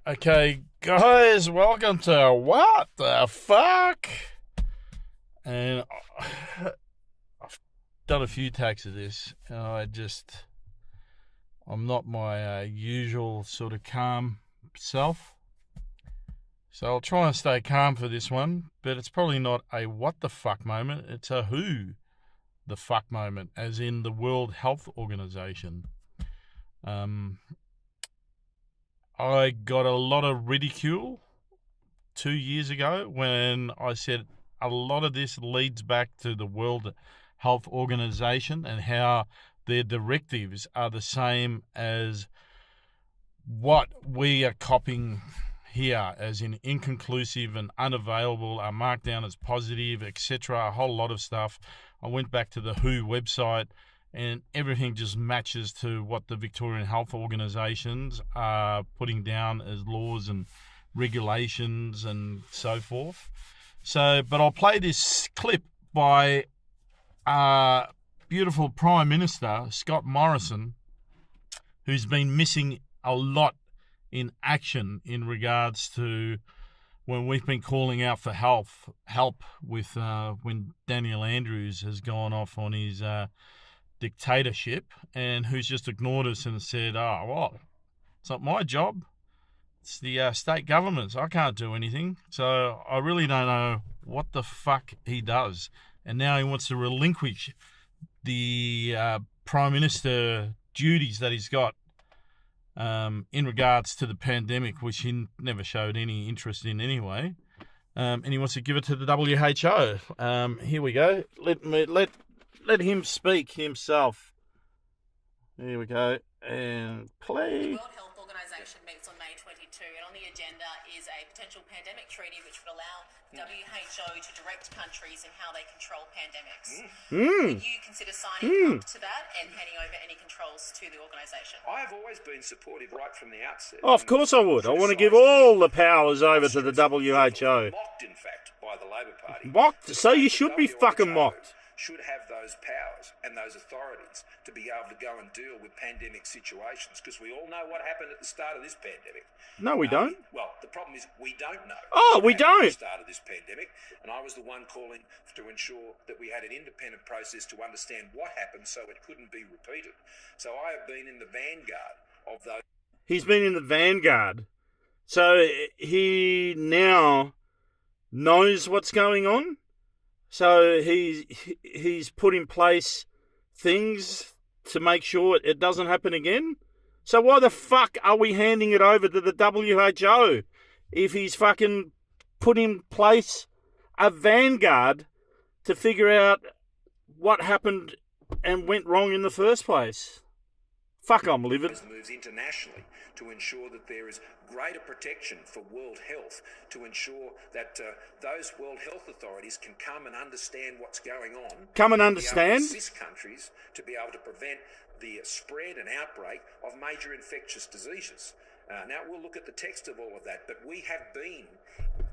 Okay, guys, welcome to What the Fuck? And I've done a few takes of this, and I'm not my usual sort of calm self. So I'll try and stay calm for this one, but it's probably not a what the fuck moment, it's a who the fuck moment, as in the World Health Organization. I got a lot of ridicule 2 years ago when I said a lot of this leads back to the World Health Organization and how their directives are the same as what we are copying here, as in inconclusive and unavailable, are marked down as positive, etc. A whole lot of stuff. I went back to the WHO website, and everything just matches to what the Victorian health organisations are putting down as laws and regulations and so forth. But I'll play this clip by beautiful Prime Minister Scott Morrison, who's been missing a lot in action in regards to when we've been calling out for help with when Daniel Andrews has gone off on his dictatorship, and who's just ignored us and said, oh, well, it's not my job. It's the state governments. I can't do anything. So I really don't know what the fuck he does. And now he wants to relinquish the Prime Minister duties that he's got in regards to the pandemic, which he never showed any interest in anyway. And he wants to give it to the WHO. Here we go. Let him speak himself. Here we go. And play. The World Health Organization meets on May 22, and on the agenda is a potential pandemic treaty which would allow WHO to direct countries in how they control pandemics. Would you consider signing up to that and handing over any controls to the organisation? I have always been supportive right from the outset. Oh, of course I would. I want to give all the powers over to the WHO. Mocked, in fact, by the Labor Party. Mocked? So you should be fucking mocked. Should have those powers and those authorities to be able to go and deal with pandemic situations, because we all know what happened at the start of this pandemic. No, we don't. Well, the problem is we don't know. Oh, we don't. At the start of this pandemic, and I was the one calling to ensure that we had an independent process to understand what happened so it couldn't be repeated. So I have been in the vanguard of those. He's been in the vanguard. So he now knows what's going on. So he's put in place things to make sure it doesn't happen again. So why the fuck are we handing it over to the WHO if he's fucking put in place a vanguard to figure out what happened and went wrong in the first place? Fuck, I'm livid. Moves internationally to ensure that there is greater protection for world health, to ensure that those world health authorities can come and understand what's going on. Come and understand? Assist countries to be able to prevent the spread and outbreak of major infectious diseases. Now, we'll look at the text of all of that, but we have been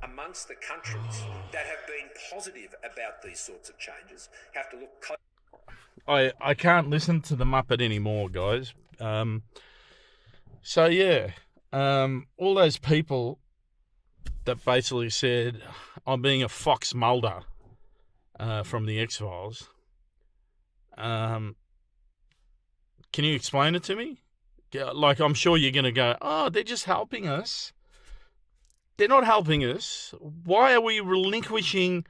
amongst the countries that have been positive about these sorts of changes. Have to look close. I can't listen to the Muppet anymore, guys. All those people that basically said, I'm being a Fox Mulder from the X-Files. Can you explain it to me? Like, I'm sure you're going to go, oh, they're just helping us. They're not helping us. Why are we relinquishing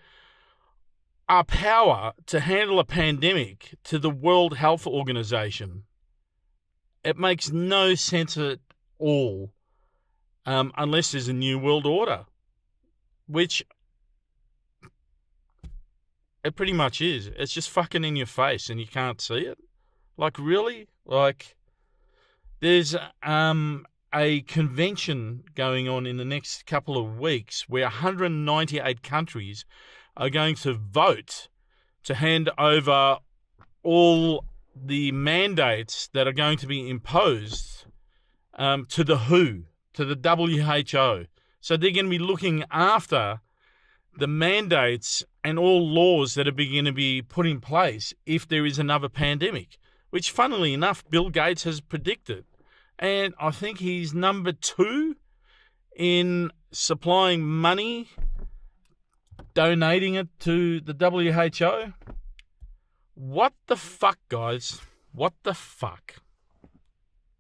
our power to handle a pandemic to the World Health Organization? It makes no sense at all, unless there's a new world order, which it pretty much is. It's just fucking in your face and you can't see it. Like, really? Like, there's a convention going on in the next couple of weeks where 198 countries are going to vote to hand over all the mandates that are going to be imposed to the WHO, to the WHO. So they're going to be looking after the mandates and all laws that are going to be put in place if there is another pandemic, which, funnily enough, Bill Gates has predicted. And I think he's number 2 in supplying money, donating it to the WHO. What the fuck, guys? What the fuck?